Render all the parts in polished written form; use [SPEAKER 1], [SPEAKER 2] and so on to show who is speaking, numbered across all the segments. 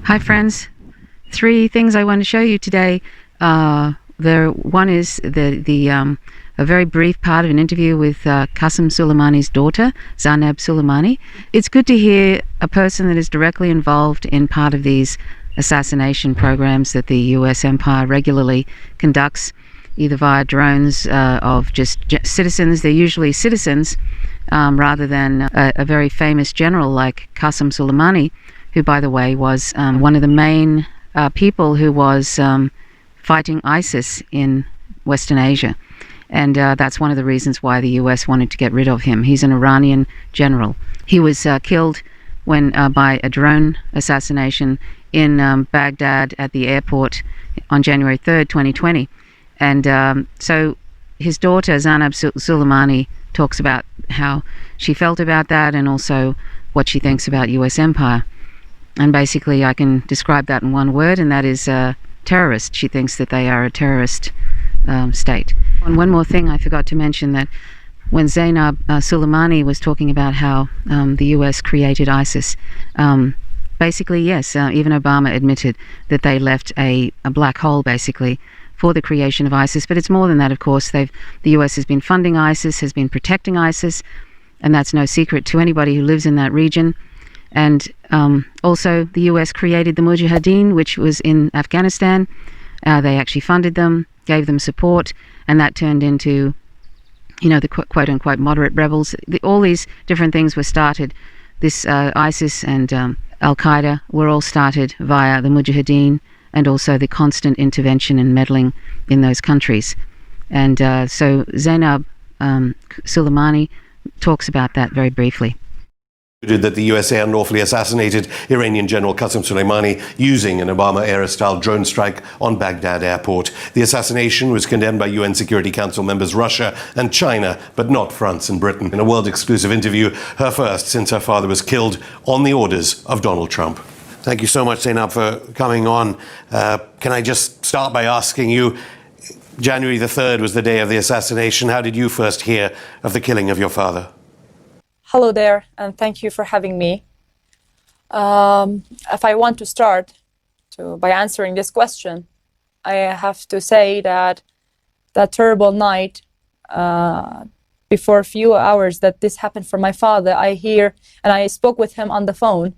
[SPEAKER 1] Hi friends, three things I want to show you today. One is a very brief part of an interview with Qasem Soleimani's daughter, Zainab Soleimani. It's good to hear a person that is directly involved in part of these assassination programs that the US empire regularly conducts, either via drones of just citizens. They're usually citizens rather than a very famous general like Qasem Soleimani, who, by the way, was one of the main people who was fighting ISIS in Western Asia. And that's one of the reasons why the US wanted to get rid of him. He's an Iranian general. He was killed by a drone assassination in Baghdad at the airport on January 3rd, 2020. And so his daughter, Zainab Soleimani, talks about how she felt about that and also what she thinks about US empire. And basically I can describe that in one word, and that is terrorist. She thinks that they are a terrorist state. And one more thing I forgot to mention, that when Zainab Soleimani was talking about how the US created ISIS, basically yes, even Obama admitted that they left a black hole basically for the creation of ISIS. But it's more than that, of course. The US has been funding ISIS, has been protecting ISIS, and that's no secret to anybody who lives in that region. And also the US created the Mujahideen, which was in Afghanistan. They actually funded them, gave them support, and that turned into, the quote-unquote moderate rebels. All these different things were started. This ISIS and Al-Qaeda were all started via the Mujahideen, and also the constant intervention and meddling in those countries. And so Zainab Soleimani talks about that very briefly.
[SPEAKER 2] That the USA unlawfully assassinated Iranian General Qasem Soleimani using an Obama-era style drone strike on Baghdad airport. The assassination was condemned by UN Security Council members Russia and China, but not France and Britain. In a world-exclusive interview, her first since her father was killed on the orders of Donald Trump. Thank you so much, Zainab, for coming on. Can I just start by asking you, January the 3rd was the day of the assassination. How did you first hear of the killing of your father?
[SPEAKER 3] Hello there, and thank you for having me. If I want to start by answering this question, I have to say that that terrible night, before a few hours that this happened for my father, I spoke with him on the phone,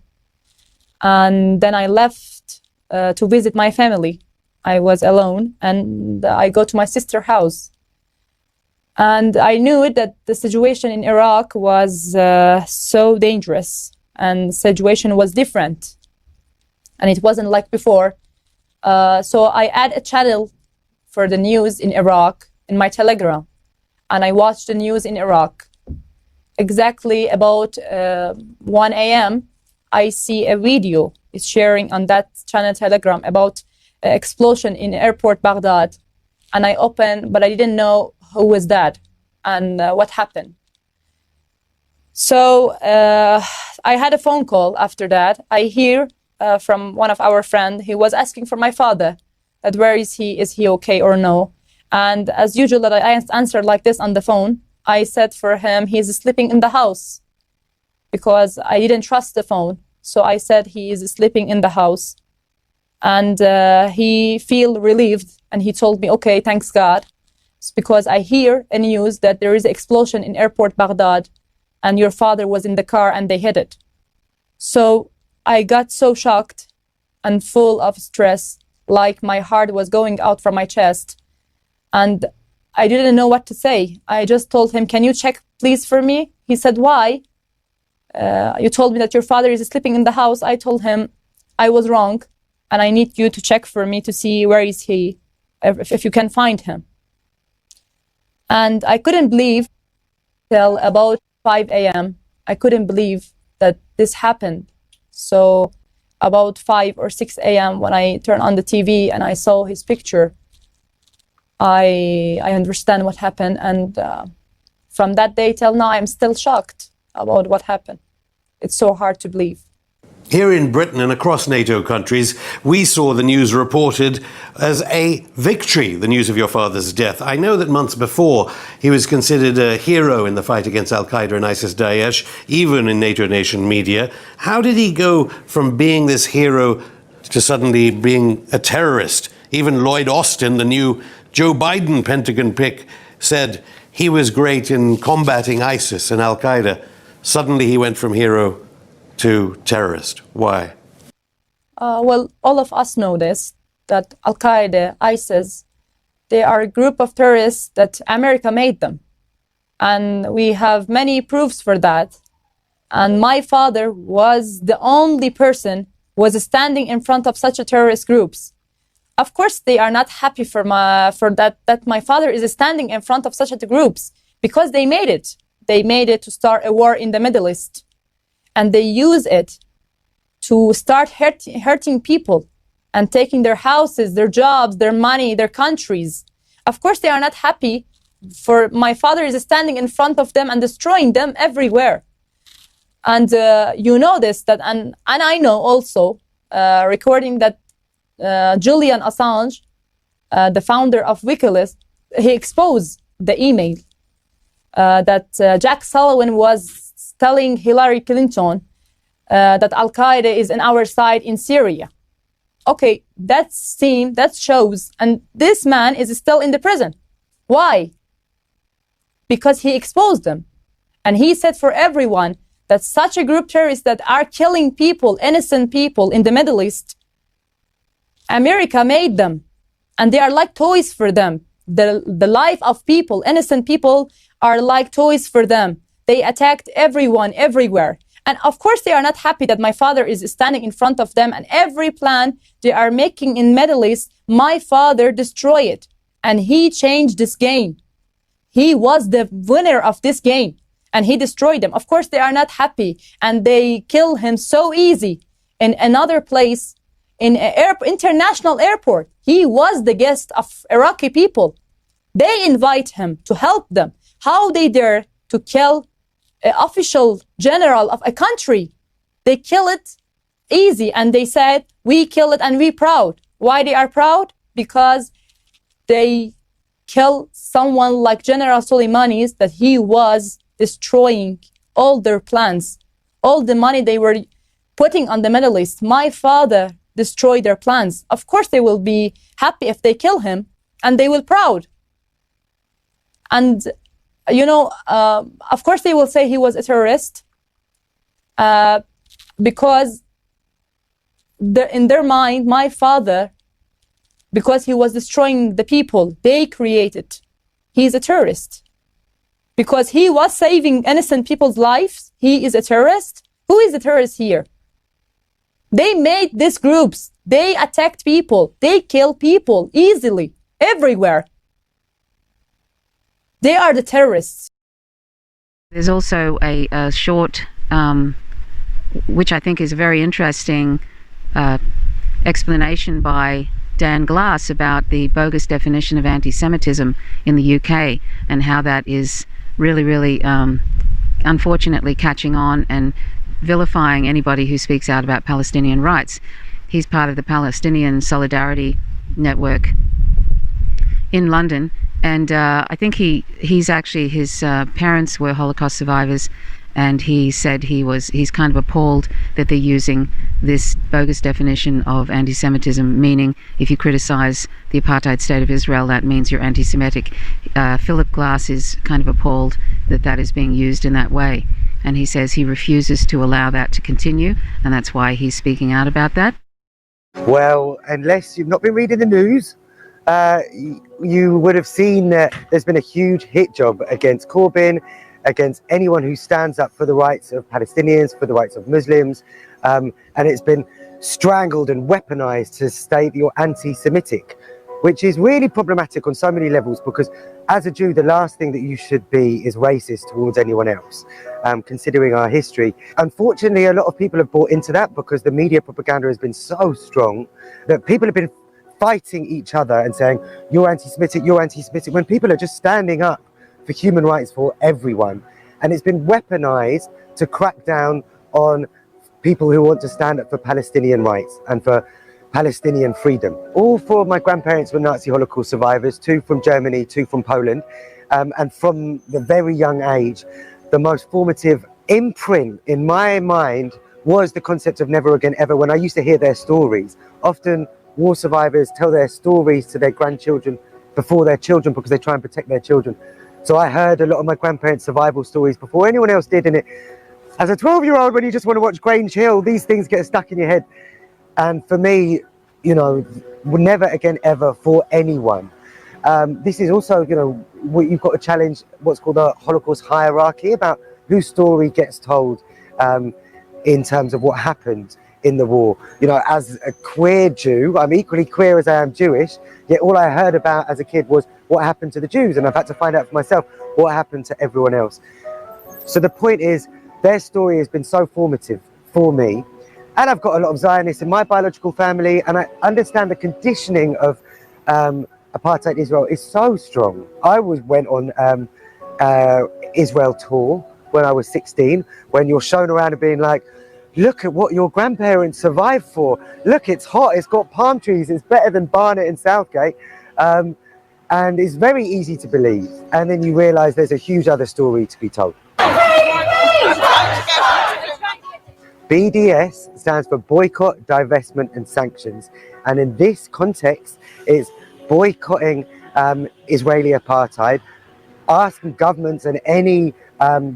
[SPEAKER 3] and then I left to visit my family. I was alone, and I go to my sister's house. And I knew that the situation in Iraq was so dangerous, and the situation was different, and it wasn't like before. So I add a channel for the news in Iraq in my Telegram, and I watched the news in Iraq. Exactly about 1 a.m., I see a video is sharing on that channel Telegram about an explosion in airport Baghdad, and I opened, but I didn't know who was that and what happened. So I had a phone call after that. I hear from one of our friends. He was asking for my father, that where is he okay or no? And as usual that I answered like this on the phone, I said for him, he's sleeping in the house, because I didn't trust the phone. So I said he is sleeping in the house, and he feel relieved, and he told me, okay, thanks God. Because I hear a news that there is an explosion in airport Baghdad, and your father was in the car and they hit it. So I got so shocked and full of stress, like my heart was going out from my chest. And I didn't know what to say. I just told him, can you check please for me? He said, why? You told me that your father is sleeping in the house. I told him I was wrong, and I need you to check for me to see where is he, if you can find him. And I couldn't believe till about 5 a.m. I couldn't believe that this happened. So about 5 or 6 a.m. when I turned on the TV and I saw his picture, I understand what happened. And from that day till now, I'm still shocked about what happened. It's so hard to believe.
[SPEAKER 2] Here in Britain and across NATO countries, we saw the news reported as a victory, the news of your father's death. I know that months before, he was considered a hero in the fight against Al-Qaeda and ISIS-Daesh, even in NATO nation media. How did he go from being this hero to suddenly being a terrorist. Even Lloyd Austin, the new Joe Biden Pentagon pick, said he was great in combating ISIS and Al-Qaeda. Suddenly he went from hero to terrorist. Why?
[SPEAKER 3] Well, all of us know this, that Al-Qaeda, ISIS, they are a group of terrorists that America made them. And we have many proofs for that. And my father was the only person who was standing in front of such a terrorist groups. Of course, they are not happy for that my father is standing in front of such a groups, because they made it. They made it to start a war in the Middle East. And they use it to start hurting people and taking their houses, their jobs, their money, their countries. Of course, they are not happy for my father is standing in front of them and destroying them everywhere. And you know this, that, and I know also, recording that Julian Assange, the founder of WikiLeaks, he exposed the email that Jack Sullivan was telling Hillary Clinton that Al-Qaeda is on our side in Syria. Okay, that shows, and this man is still in the prison. Why? Because he exposed them. And he said for everyone that such a group terrorists that are killing people, innocent people in the Middle East, America made them. And they are like toys for them. The life of people, innocent people, are like toys for them. They attacked everyone, everywhere. And of course, they are not happy that my father is standing in front of them, and every plan they are making in Middle East, my father destroyed it. And he changed this game. He was the winner of this game, and he destroyed them. Of course, they are not happy, and they kill him so easy in another place, in an international airport. He was the guest of Iraqi people. They invite him to help them. How they dare to kill an official general of a country? They kill it easy, and they said, we kill it and we proud. Why they are proud? Because they kill someone like General Soleimani, that he was destroying all their plans, all the money they were putting on the Middle East. My father destroyed their plans. Of course, they will be happy if they kill him, and they will proud. And you know, of course, they will say he was a terrorist because in their mind, my father, because he was destroying the people they created, he's a terrorist. Because he was saving innocent people's lives, he is a terrorist. Who is a terrorist here? They made these groups. They attacked people. They kill people easily, everywhere. They are the terrorists.
[SPEAKER 1] There's also a short, which I think is a very interesting explanation by Dan Glass about the bogus definition of anti-Semitism in the UK, and how that is really, unfortunately catching on and vilifying anybody who speaks out about Palestinian rights. He's part of the Palestinian Solidarity Network in London. And I think he's actually, his parents were Holocaust survivors, and he said he's kind of appalled that they're using this bogus definition of anti-Semitism, meaning if you criticize the apartheid state of Israel, that means you're anti-Semitic. Philip Glass is kind of appalled that that is being used in that way, and he says he refuses to allow that to continue, and that's why he's speaking out about that.
[SPEAKER 4] Well, unless you've not been reading the news, you would have seen that there's been a huge hit job against Corbyn, against anyone who stands up for the rights of Palestinians, for the rights of Muslims, and it's been strangled and weaponized to state you're anti-Semitic, which is really problematic on so many levels, because as a Jew, the last thing that you should be is racist towards anyone else, considering our history. Unfortunately, a lot of people have bought into that because the media propaganda has been so strong that people have been fighting each other and saying, you're anti-Semitic, when people are just standing up for human rights for everyone. And it's been weaponized to crack down on people who want to stand up for Palestinian rights and for Palestinian freedom. All four of my grandparents were Nazi Holocaust survivors, 2 from Germany, 2 from Poland. And from the very young age, the most formative imprint in my mind was the concept of never again ever. When I used to hear their stories, often war survivors tell their stories to their grandchildren before their children because they try and protect their children. So I heard a lot of my grandparents' survival stories before anyone else did, and as a 12-year-old, when you just want to watch Grange Hill, these things get stuck in your head. And for me, you know, never again ever for anyone. This is also, you know, you've got to challenge what's called a Holocaust hierarchy about whose story gets told in terms of what happened in the war. You know, as a queer Jew, I'm equally queer as I am Jewish, yet all I heard about as a kid was what happened to the Jews, and I've had to find out for myself what happened to everyone else. So the point is, their story has been so formative for me, and I've got a lot of Zionists in my biological family, and I understand the conditioning of apartheid Israel is so strong. I went on Israel tour when I was 16, when you're shown around and being like, look at what your grandparents survived for. Look, it's hot, it's got palm trees, it's better than Barnet and Southgate. And it's very easy to believe. And then you realise there's a huge other story to be told. BDS stands for Boycott, Divestment and Sanctions. And in this context, it's boycotting Israeli apartheid, asking governments and any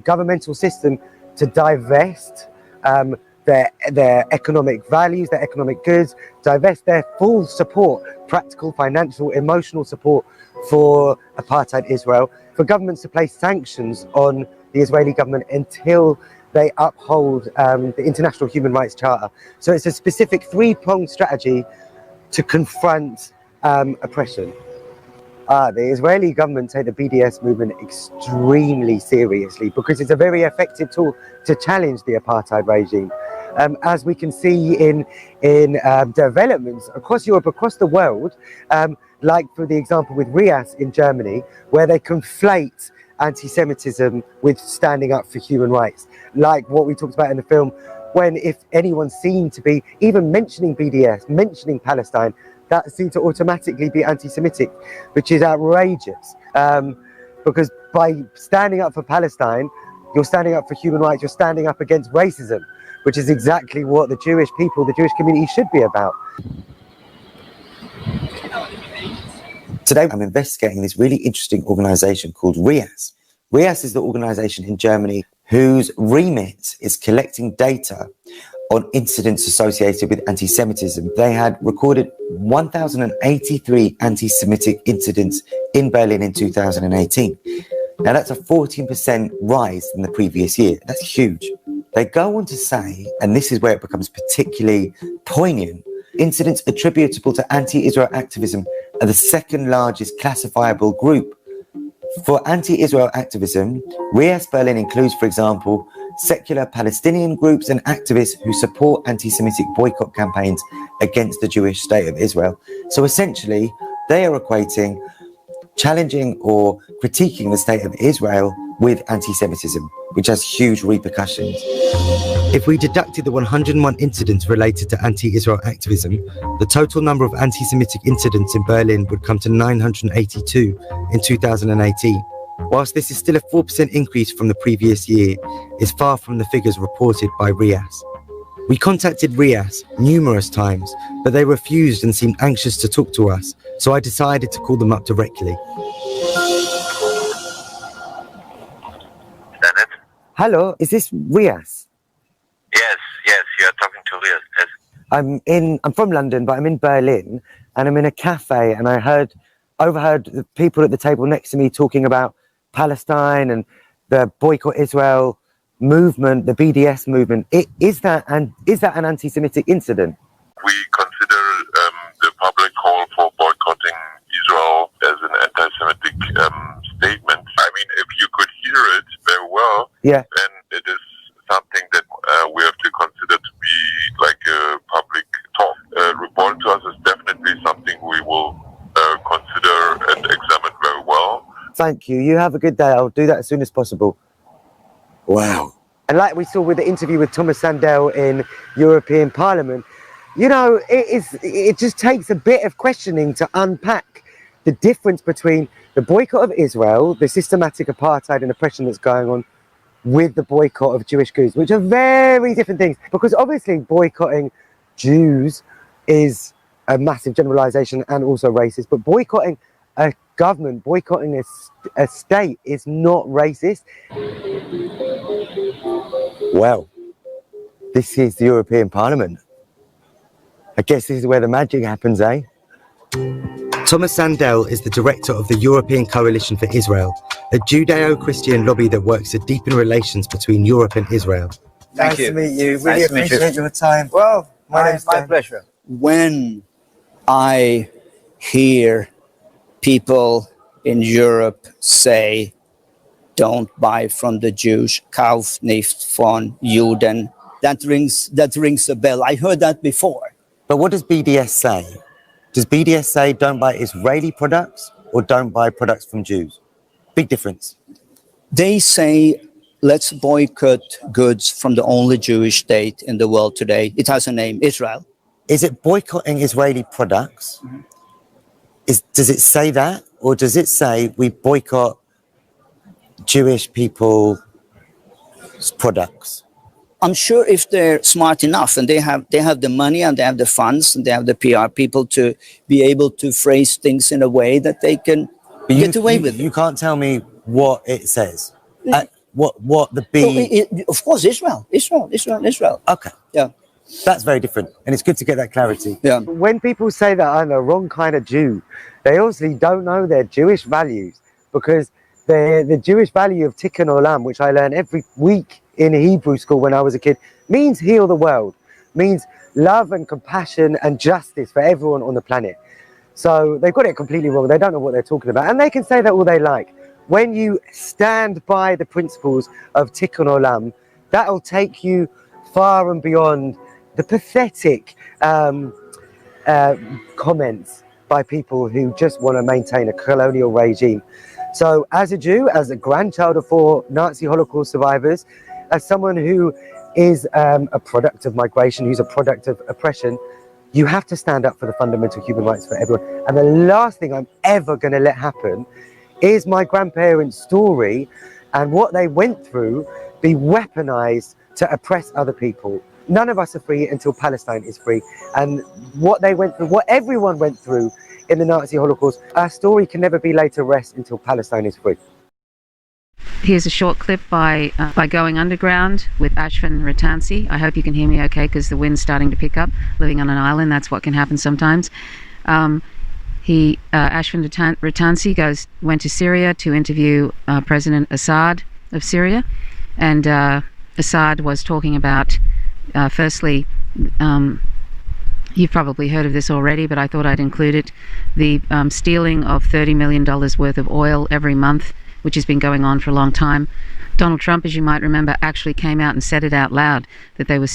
[SPEAKER 4] governmental system to divest their economic values, their economic goods, divest their full support, practical, financial, emotional support for apartheid Israel, for governments to place sanctions on the Israeli government until they uphold the International Human Rights Charter. So it's a specific three-pronged strategy to confront oppression. The Israeli government take the BDS movement extremely seriously because it's a very effective tool to challenge the apartheid regime. As we can see in developments across Europe, across the world, like for the example with Rias in Germany, where they conflate anti-Semitism with standing up for human rights, like what we talked about in the film, when if anyone seemed to be even mentioning BDS, mentioning Palestine, that seemed to automatically be anti-Semitic, which is outrageous. Because by standing up for Palestine, you're standing up for human rights, you're standing up against racism, which is exactly what the Jewish people, the Jewish community should be about.
[SPEAKER 5] Today, I'm investigating this really interesting organisation called RIAS. RIAS is the organisation in Germany whose remit is collecting data on incidents associated with anti-Semitism. They had recorded 1,083 anti-Semitic incidents in Berlin in 2018. Now that's a 14% rise from the previous year. That's huge. They go on to say, and this is where it becomes particularly poignant, incidents attributable to anti-Israel activism are the second largest classifiable group. For anti-Israel activism, RIAS Berlin includes, for example, secular Palestinian groups and activists who support anti-Semitic boycott campaigns against the Jewish state of Israel. So essentially, they are equating challenging or critiquing the state of Israel with anti-Semitism, which has huge repercussions. If we deducted the 101 incidents related to anti-Israel activism, the total number of anti-Semitic incidents in Berlin would come to 982 in 2018. Whilst this is still a 4% increase from the previous year, it's far from the figures reported by RIAS. We contacted RIAS numerous times, but they refused and seemed anxious to talk to us, so I decided to call them up directly. Hello, is this Rias?
[SPEAKER 6] Yes, you're talking to Rias, yes.
[SPEAKER 5] I'm from London, but I'm in Berlin, and I'm in a cafe, and I overheard the people at the table next to me talking about Palestine and the Boycott Israel movement, the BDS movement. Is that an anti-Semitic incident?
[SPEAKER 6] We consider the public call for boycotting Israel as an anti-Semitic statement. I mean, if you could hear it very well,
[SPEAKER 5] yeah,
[SPEAKER 6] then it is something that we have to consider to be like a public talk. Report to us is definitely something we will consider and examine very well.
[SPEAKER 5] Thank you. You have a good day. I'll do that as soon as possible. Wow.
[SPEAKER 4] And like we saw with the interview with Thomas Sandel in European Parliament, you know, it just takes a bit of questioning to unpack the difference between the boycott of Israel, the systematic apartheid and oppression that's going on, with the boycott of Jewish goods, which are very different things. Because obviously boycotting Jews is a massive generalization and also racist, but boycotting a government, boycotting a state is not racist. Well, this is the European Parliament. I guess this is where the magic happens, eh? Thomas Sandel is the director of the European Coalition for Israel, a Judeo-Christian lobby that works to deepen relations between Europe and Israel.
[SPEAKER 7] Nice to meet you. Really
[SPEAKER 4] Nice to meet you.
[SPEAKER 7] appreciate your time.
[SPEAKER 4] Well,
[SPEAKER 7] My pleasure. When I hear people in Europe say, don't buy from the Jews, kauf nicht von Juden, that rings a bell. I heard that before.
[SPEAKER 5] But what does BDS say? Does BDS say don't buy Israeli products or don't buy products from Jews? Big difference.
[SPEAKER 7] They say, let's boycott goods from the only Jewish state in the world today. It has a name, Israel.
[SPEAKER 5] Is it boycotting Israeli products? Does it say that? Or does it say we boycott Jewish people's products?
[SPEAKER 7] I'm sure if they're smart enough and they have the money and they have the funds and they have the PR people to be able to phrase things in a way that they can get away with it.
[SPEAKER 5] You can't tell me what it says. What the B...
[SPEAKER 7] Of course, Israel.
[SPEAKER 5] Okay.
[SPEAKER 7] Yeah.
[SPEAKER 5] That's very different. And it's good to get that clarity.
[SPEAKER 7] Yeah.
[SPEAKER 4] When people say that I'm the wrong kind of Jew, they obviously don't know their Jewish values, because the Jewish value of Tikkun Olam, which I learn every week in Hebrew school when I was a kid, means heal the world, means love and compassion and justice for everyone on the planet. So they've got it completely wrong. They don't know what they're talking about. And they can say that all they like. When you stand by the principles of Tikkun Olam, that'll take you far and beyond the pathetic comments by people who just want to maintain a colonial regime. So as a Jew, as a grandchild of 4 Nazi Holocaust survivors, as someone who is a product of migration, who's a product of oppression, you have to stand up for the fundamental human rights for everyone. And the last thing I'm ever going to let happen is my grandparents' story and what they went through be weaponized to oppress other people. None of us are free until Palestine is free. And what they went through, what everyone went through in the Nazi Holocaust, our story can never be laid to rest until Palestine is free.
[SPEAKER 1] Here's a short clip by Going Underground with Ashvin Rattansi. I hope you can hear me okay, because the wind's starting to pick up. Living on an island, that's what can happen sometimes. Ashvin Rattansi went to Syria to interview President Assad of Syria, and Assad was talking about, firstly, you've probably heard of this already, but I thought I'd include it, the stealing of $30 million worth of oil every month, which has been going on for a long time. Donald Trump, as you might remember, actually came out and said it out loud that they were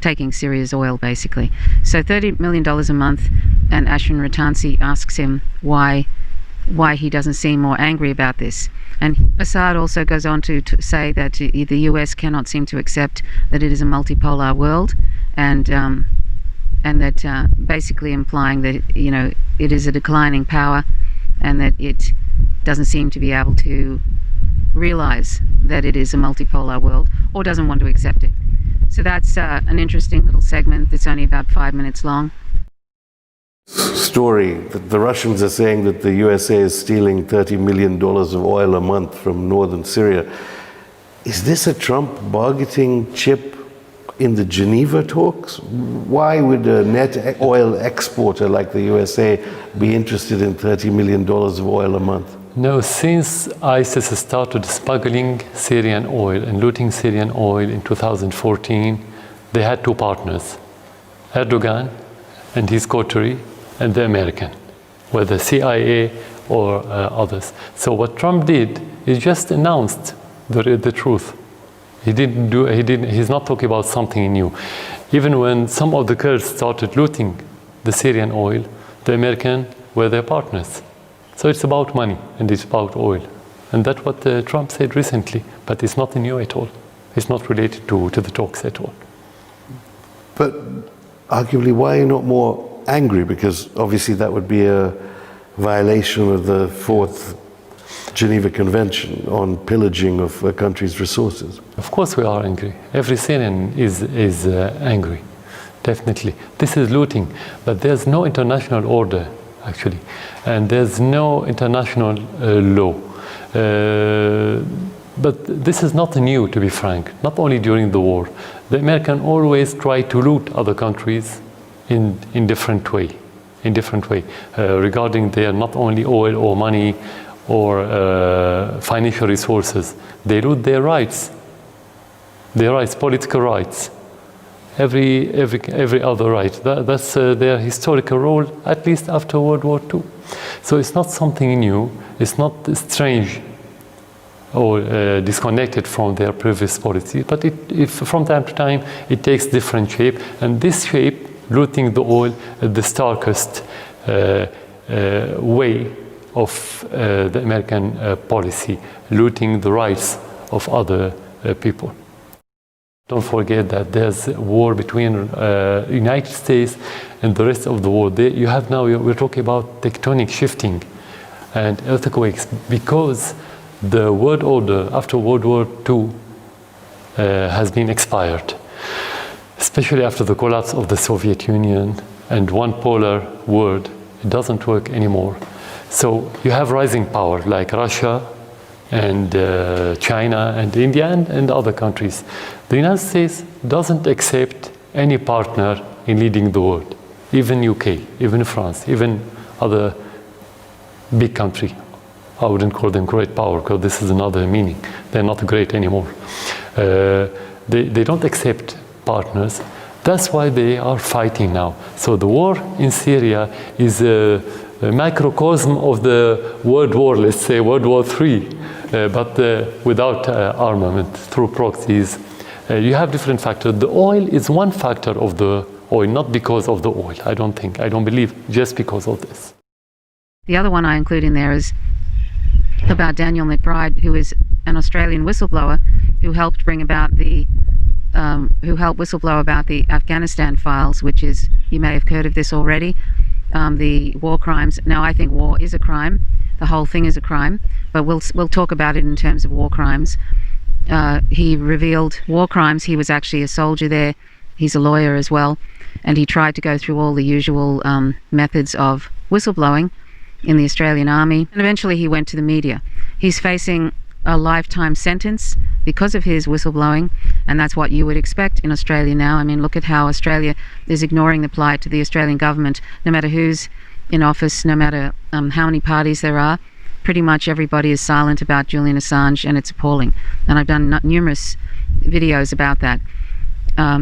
[SPEAKER 1] taking Syria's oil, basically. So $30 million a month, and Ashvin Rattansi asks him why he doesn't seem more angry about this. And Assad also goes on to say that the US cannot seem to accept that it is a multipolar world, and that basically implying that, you know, it is a declining power, and that it doesn't seem to be able to realize that it is a multipolar world, or doesn't want to accept it. So that's an interesting little segment that's only about 5 minutes long.
[SPEAKER 2] Story that the Russians are saying that the USA is stealing $30 million of oil a month from northern Syria. Is this a Trump bargaining chip in the Geneva talks? Why would a net oil exporter like the USA be interested in $30 million of oil a month?
[SPEAKER 8] No, since ISIS started smuggling Syrian oil and looting Syrian oil in 2014, they had 2 partners, Erdogan and his coterie, and the American, whether CIA or others. So what Trump did is just announced the truth. He's not talking about something new. Even when some of the Kurds started looting the Syrian oil, the American were their partners. So it's about money and it's about oil. And that's what Trump said recently, but it's not new at all. It's not related to the talks at all.
[SPEAKER 2] But arguably, why are you not more angry? Because obviously that would be a violation of the 4th Geneva Convention on pillaging of a country's resources?
[SPEAKER 8] Of course we are angry. Every Syrian is angry, definitely. This is looting, but there's no international order, actually, and there's no international law. But this is not new, to be frank, not only during the war. The Americans always try to loot other countries in different way, regarding their not only oil or money or financial resources. They loot their rights, political rights, every other right. That's their historical role, at least after World War II. So it's not something new, it's not strange or disconnected from their previous policy, but if from time to time it takes different shape, and this shape, looting the oil, the starkest way of the American policy, looting the rights of other people. Don't forget that there's a war between United States and the rest of the world. You have now, we're talking about tectonic shifting and earthquakes, because the world order after World War II has been expired, especially after the collapse of the Soviet Union and one polar world. It doesn't work anymore. So you have rising power like Russia and China and India and other countries. The United States doesn't accept any partner in leading the world, even UK, even France, even other big country. I wouldn't call them great power, because this is another meaning. They're not great anymore. They don't accept partners. That's why they are fighting now. So the war in Syria is a microcosm of the World War, let's say World War III, but without armament, through proxies. You have different factors. The oil is one factor of the oil, not because of the oil. I don't believe just because of this.
[SPEAKER 1] The other one I include in there is about Daniel McBride, who is an Australian whistleblower who helped whistleblow about the Afghanistan files, which is, you may have heard of this already, the war crimes. Now, I think war is a crime. The whole thing is a crime, but we'll talk about it in terms of war crimes. He revealed war crimes. He was actually a soldier there. He's a lawyer as well, and he tried to go through all the usual methods of whistleblowing in the Australian Army, and eventually he went to the media. He's facing a lifetime sentence because of his whistleblowing, and that's what you would expect in Australia now. I mean, look at how Australia is ignoring the plight to the Australian government, no matter who's in office, no matter how many parties there are. Pretty much everybody is silent about Julian Assange, and it's appalling. And I've done numerous videos about that.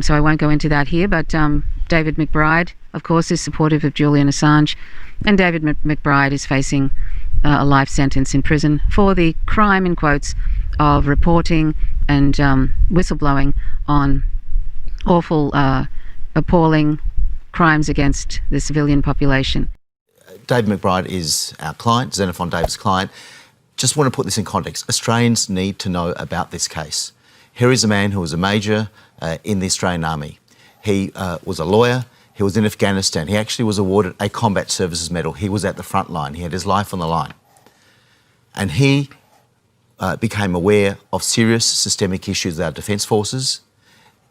[SPEAKER 1] So I won't go into that here, but David McBride, of course, is supportive of Julian Assange, and David McBride is facing a life sentence in prison for the crime, in quotes, of reporting and whistleblowing on awful, appalling crimes against the civilian population.
[SPEAKER 9] David McBride is our client, Xenophon Davis' client. Just want to put this in context. Australians need to know about this case. Here is a man who was a major in the Australian Army. He was a lawyer. He was in Afghanistan. He actually was awarded a Combat Services Medal. He was at the front line. He had his life on the line. And he became aware of serious systemic issues with our Defence Forces,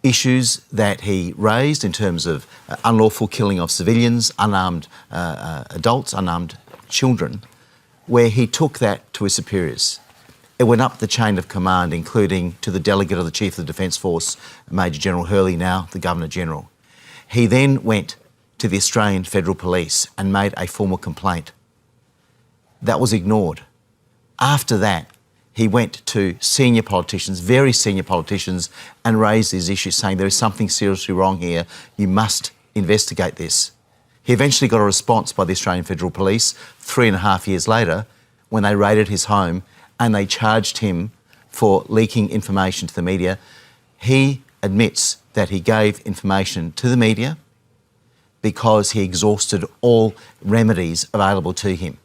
[SPEAKER 9] issues that he raised in terms of unlawful killing of civilians, unarmed adults, unarmed children, where he took that to his superiors. It went up the chain of command, including to the delegate of the Chief of the Defence Force, Major General Hurley, now the Governor-General. He then went to the Australian Federal Police and made a formal complaint. That was ignored. After that, he went to senior politicians, very senior politicians, and raised these issues, saying there is something seriously wrong here, you must investigate this. He eventually got a response by the Australian Federal Police 3.5 years later, when they raided his home and they charged him for leaking information to the media. He admits that he gave information to the media because he exhausted all remedies available to him.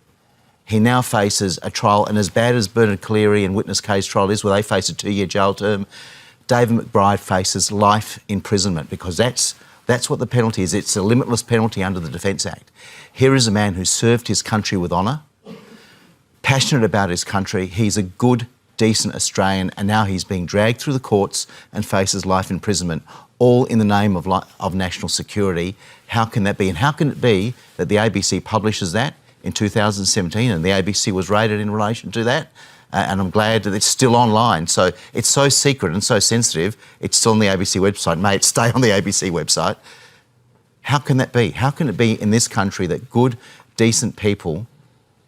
[SPEAKER 9] He now faces a trial, and as bad as Bernard Cleary and witness case trial is, where they face a 2-year jail term, David McBride faces life imprisonment, because that's what the penalty is. It's a limitless penalty under the Defence Act. Here is a man who served his country with honour, passionate about his country. He's a good, decent Australian, and now he's being dragged through the courts and faces life imprisonment, all in the name of national security. How can that be? And how can it be that the ABC publishes that in 2017 and the ABC was raided in relation to that? And I'm glad that it's still online. So it's so secret and so sensitive, it's still on the ABC website. May it stay on the ABC website. How can that be? How can it be in this country that good, decent people,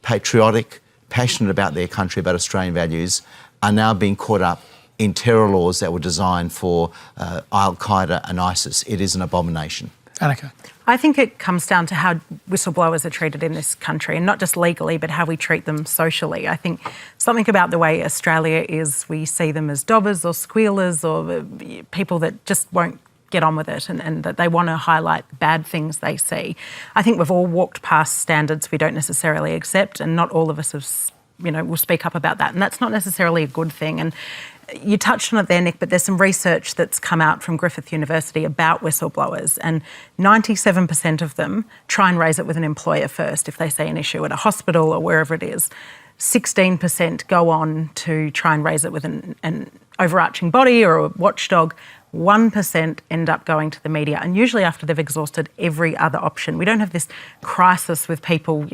[SPEAKER 9] patriotic, passionate about their country, about Australian values, are now being caught up in terror laws that were designed for Al-Qaeda and ISIS? It is an abomination.
[SPEAKER 10] Annika.
[SPEAKER 11] I think it comes down to how whistleblowers are treated in this country, and not just legally, but how we treat them socially. I think something about the way Australia is, we see them as dobbers or squealers or people that just won't get on with it, and that they want to highlight bad things they see. I think we've all walked past standards we don't necessarily accept, and not all of us have, will speak up about that, and that's not necessarily a good thing. And you touched on it there, Nick, but there's some research that's come out from Griffith University about whistleblowers, and 97% of them try and raise it with an employer first if they see an issue at a hospital or wherever it is. 16% go on to try and raise it with an overarching body or a watchdog. 1% end up going to the media, and usually after they've exhausted every other option. We don't have this crisis with people,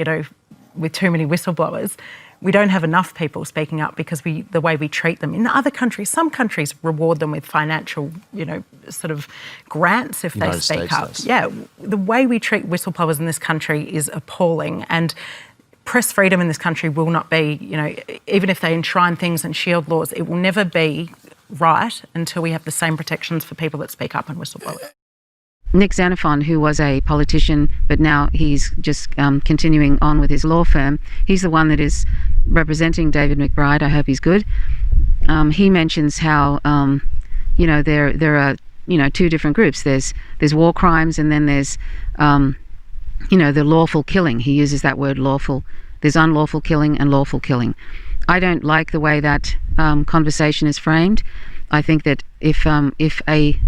[SPEAKER 11] with too many whistleblowers. We don't have enough people speaking up because the way we treat them. In other countries, some countries reward them with financial, sort of grants if they speak up. Yeah, the way we treat whistleblowers in this country is appalling, and press freedom in this country will not be, even if they enshrine things and shield laws, it will never be right until we have the same protections for people that speak up and whistleblow.
[SPEAKER 1] Nick Xenophon, who was a politician, but now he's just continuing on with his law firm. He's the one that is representing David McBride. I hope he's good. He mentions how, there are, two different groups. There's war crimes, and then there's, the lawful killing. He uses that word lawful. There's unlawful killing and lawful killing. I don't like the way that conversation is framed. I think that if a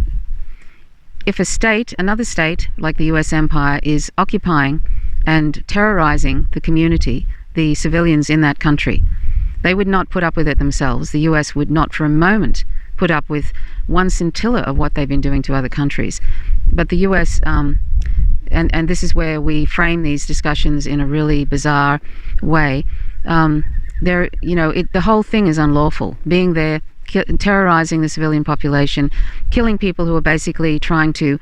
[SPEAKER 1] state, another state like the US empire, is occupying and terrorizing the community, the civilians in that country, they would not put up with it themselves. The US would not for a moment put up with one scintilla of what they've been doing to other countries. But the US, and this is where we frame these discussions in a really bizarre way, the whole thing is unlawful. Being there, terrorizing the civilian population, killing people who are basically trying to,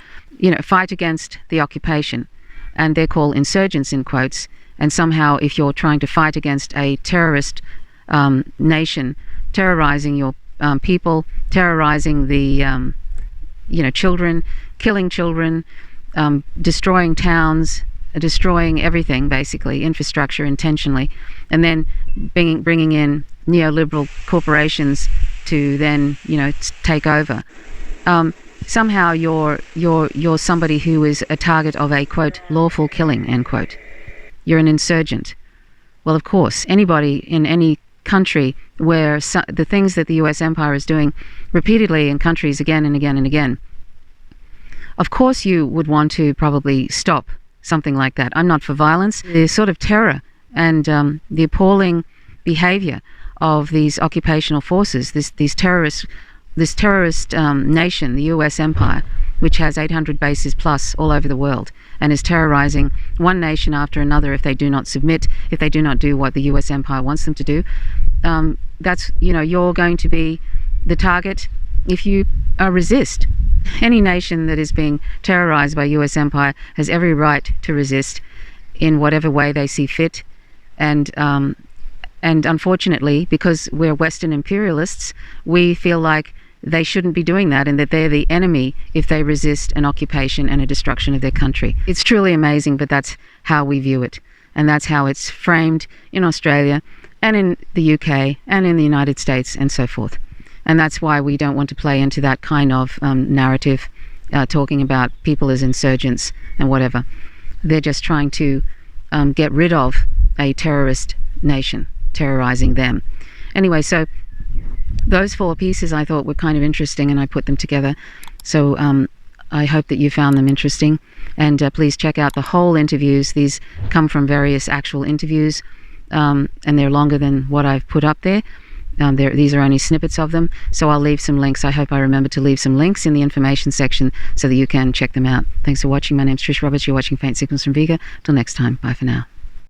[SPEAKER 1] fight against the occupation. And they're called insurgents in quotes. And somehow if you're trying to fight against a terrorist nation, terrorizing your people, terrorizing the, children, killing children, destroying towns, destroying everything, basically, infrastructure intentionally, and then bringing in neoliberal corporations to then, take over. Somehow you're somebody who is a target of a, quote, lawful killing, end quote. You're an insurgent. Well, of course, anybody in any country where the things that the US empire is doing repeatedly in countries again and again and again, of course you would want to probably stop something like that. I'm not for violence. The sort of terror and the appalling behavior of these occupational forces, this terrorist nation, the US empire, which has 800 bases plus all over the world and is terrorizing one nation after another if they do not submit, if they do not do what the US empire wants them to do. That's, you're going to be the target if you resist. Any nation that is being terrorized by US empire has every right to resist in whatever way they see fit. And unfortunately, because we're Western imperialists, we feel like they shouldn't be doing that and that they're the enemy if they resist an occupation and a destruction of their country. It's truly amazing, but that's how we view it. And that's how it's framed in Australia and in the UK and in the United States and so forth. And that's why we don't want to play into that kind of narrative, talking about people as insurgents and whatever. They're just trying to get rid of a terrorist nation, terrorizing them. Anyway, so those four pieces I thought were kind of interesting, and I put them together. So I hope that you found them interesting. And please check out the whole interviews. These come from various actual interviews and they're longer than what I've put up there. These are only snippets of them, so I'll leave some links. I hope I remember to leave some links in the information section so that you can check them out. Thanks for watching. My name's Trish Roberts. You're watching Faint Signals from Vigo. Till next time, bye for now.